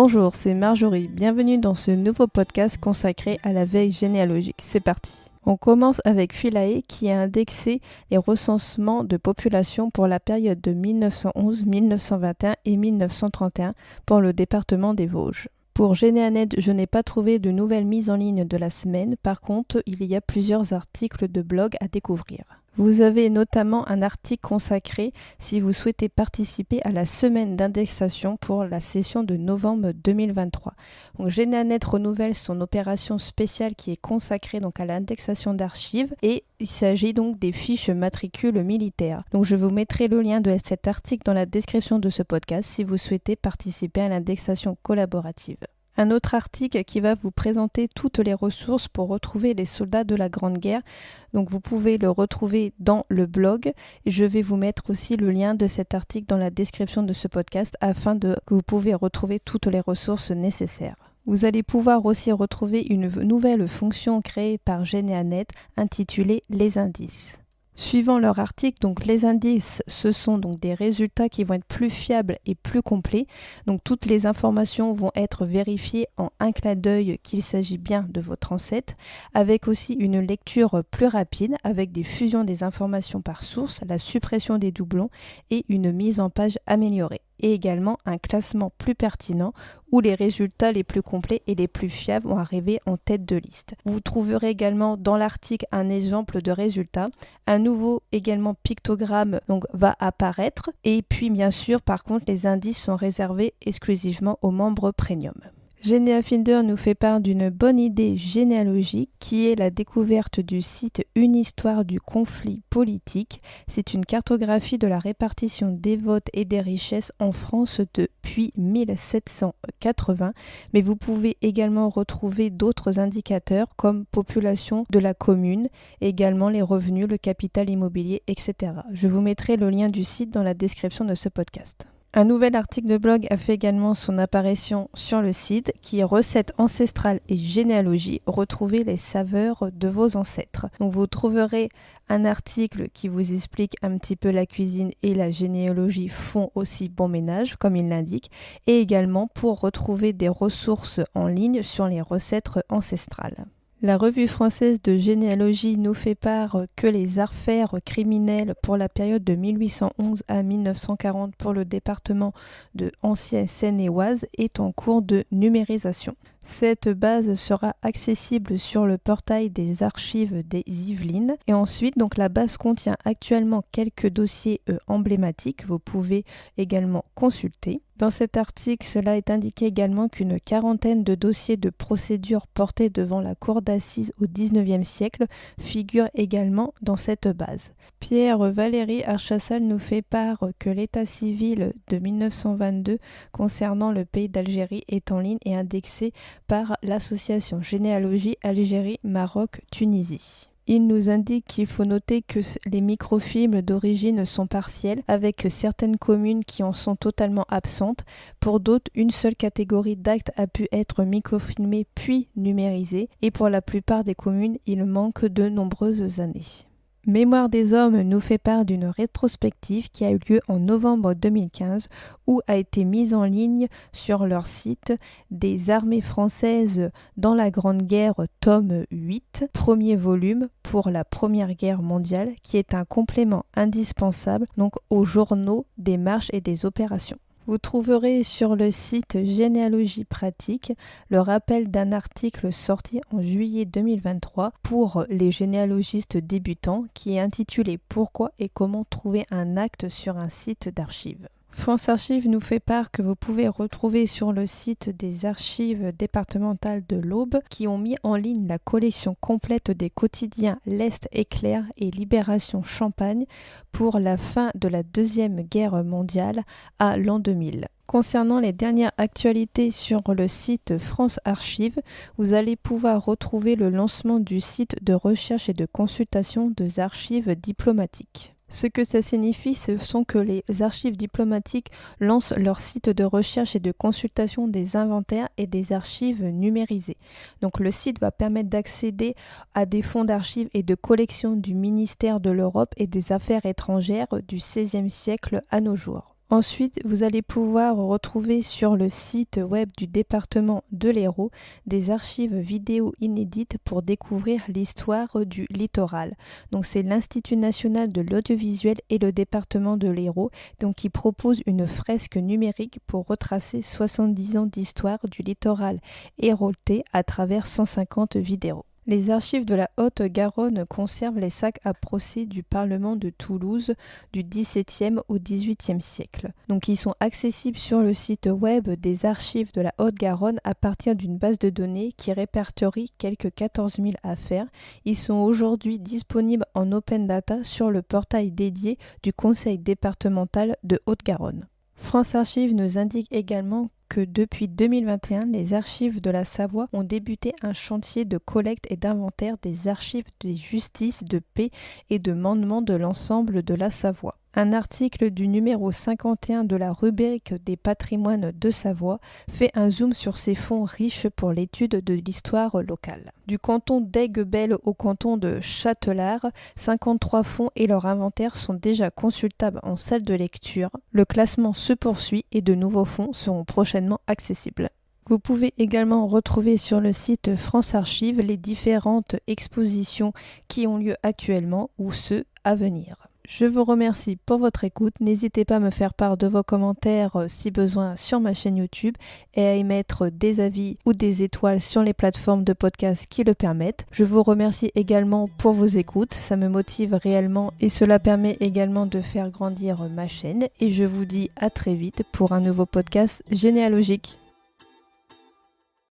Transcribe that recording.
Bonjour, c'est Marjorie. Bienvenue dans ce nouveau podcast consacré à la veille généalogique. C'est parti. On commence avec Philae qui a indexé les recensements de population pour la période de 1911, 1921 et 1931 pour le département des Vosges. Pour Généanet, je n'ai pas trouvé de nouvelles mises en ligne de la semaine. Par contre, il y a plusieurs articles de blog à découvrir. Vous avez notamment un article consacré si vous souhaitez participer à la semaine d'indexation pour la session de novembre 2023. Donc Généanet renouvelle son opération spéciale qui est consacrée donc à l'indexation d'archives et il s'agit donc des fiches matricules militaires. Donc je vous mettrai le lien de cet article dans la description de ce podcast si vous souhaitez participer à l'indexation collaborative. Un autre article qui va vous présenter toutes les ressources pour retrouver les soldats de la Grande Guerre. Donc vous pouvez le retrouver dans le blog. Je vais vous mettre aussi le lien de cet article dans la description de ce podcast afin que vous pouvez retrouver toutes les ressources nécessaires. Vous allez pouvoir aussi retrouver une nouvelle fonction créée par Généanet intitulée Les indices. Suivant leur article, donc les indices, ce sont donc des résultats qui vont être plus fiables et plus complets. Donc toutes les informations vont être vérifiées en un clin d'œil qu'il s'agit bien de votre ancêtre, avec aussi une lecture plus rapide, avec des fusions des informations par source, la suppression des doublons et une mise en page améliorée. Et également un classement plus pertinent où les résultats les plus complets et les plus fiables vont arriver en tête de liste. Vous trouverez également dans l'article un exemple de résultat. Un nouveau également pictogramme donc, va apparaître. Et puis bien sûr, par contre, les indices sont réservés exclusivement aux membres premium. GeneaFinder nous fait part d'une bonne idée généalogique qui est la découverte du site Une histoire du conflit politique. C'est une cartographie de la répartition des votes et des richesses en France depuis 1780, mais vous pouvez également retrouver d'autres indicateurs comme population de la commune, également les revenus, le capital immobilier, etc. Je vous mettrai le lien du site dans la description de ce podcast. Un nouvel article de blog a fait également son apparition sur le site qui est Recettes ancestrales et généalogie, retrouver les saveurs de vos ancêtres. Donc vous trouverez un article qui vous explique un petit peu la cuisine et la généalogie font aussi bon ménage comme il l'indique et également pour retrouver des ressources en ligne sur les recettes ancestrales. La revue française de généalogie nous fait part que les affaires criminelles pour la période de 1811 à 1940 pour le département de Ancienne Seine-et-Oise est en cours de numérisation. Cette base sera accessible sur le portail des archives des Yvelines. Et ensuite, donc la base contient actuellement quelques dossiers emblématiques. Vous pouvez également consulter. Dans cet article, cela est indiqué également qu'une quarantaine de dossiers de procédure portés devant la cour d'assises au XIXe siècle figurent également dans cette base. Pierre-Valéry Archassal nous fait part que l'état civil de 1922 concernant le pays d'Algérie est en ligne et indexé par l'association Généalogie Algérie-Maroc-Tunisie. Il nous indique qu'il faut noter que les microfilms d'origine sont partiels, avec certaines communes qui en sont totalement absentes. Pour d'autres, une seule catégorie d'actes a pu être microfilmée puis numérisée, et pour la plupart des communes, il manque de nombreuses années. Mémoire des hommes nous fait part d'une rétrospective qui a eu lieu en novembre 2015 où a été mise en ligne sur leur site des armées françaises dans la Grande Guerre tome 8, premier volume pour la Première Guerre mondiale qui est un complément indispensable donc aux journaux des marches et des opérations. Vous trouverez sur le site Généalogie Pratique le rappel d'un article sorti en juillet 2023 pour les généalogistes débutants qui est intitulé « Pourquoi et comment trouver un acte sur un site d'archives ». France Archives nous fait part que vous pouvez retrouver sur le site des archives départementales de l'Aube qui ont mis en ligne la collection complète des quotidiens L'Est Éclair et Libération Champagne pour la fin de la Deuxième Guerre mondiale à l'an 2000. Concernant les dernières actualités sur le site France Archives, vous allez pouvoir retrouver le lancement du site de recherche et de consultation des archives diplomatiques. Ce que ça signifie, ce sont que les archives diplomatiques lancent leur site de recherche et de consultation des inventaires et des archives numérisées. Donc le site va permettre d'accéder à des fonds d'archives et de collections du ministère de l'Europe et des Affaires étrangères du XVIe siècle à nos jours. Ensuite, vous allez pouvoir retrouver sur le site web du département de l'Hérault des archives vidéo inédites pour découvrir l'histoire du littoral. Donc c'est l'Institut national de l'audiovisuel et le département de l'Hérault qui propose une fresque numérique pour retracer 70 ans d'histoire du littoral héraultais à travers 150 vidéos. Les archives de la Haute-Garonne conservent les sacs à procès du Parlement de Toulouse du XVIIe au XVIIIe siècle. Donc ils sont accessibles sur le site web des archives de la Haute-Garonne à partir d'une base de données qui répertorie quelques 14 000 affaires. Ils sont aujourd'hui disponibles en open data sur le portail dédié du Conseil départemental de Haute-Garonne. France Archives nous indique également que depuis 2021, les archives de la Savoie ont débuté un chantier de collecte et d'inventaire des archives des justices de paix et de mandement de l'ensemble de la Savoie. Un article du numéro 51 de la rubrique des patrimoines de Savoie fait un zoom sur ces fonds riches pour l'étude de l'histoire locale. Du canton d'Aiguebelle au canton de Châtelard, 53 fonds et leur inventaire sont déjà consultables en salle de lecture. Le classement se poursuit et de nouveaux fonds seront prochainement accessibles. Vous pouvez également retrouver sur le site France Archives les différentes expositions qui ont lieu actuellement ou ceux à venir. Je vous remercie pour votre écoute. N'hésitez pas à me faire part de vos commentaires si besoin sur ma chaîne YouTube et à émettre des avis ou des étoiles sur les plateformes de podcast qui le permettent. Je vous remercie également pour vos écoutes. Ça me motive réellement et cela permet également de faire grandir ma chaîne. Et je vous dis à très vite pour un nouveau podcast généalogique.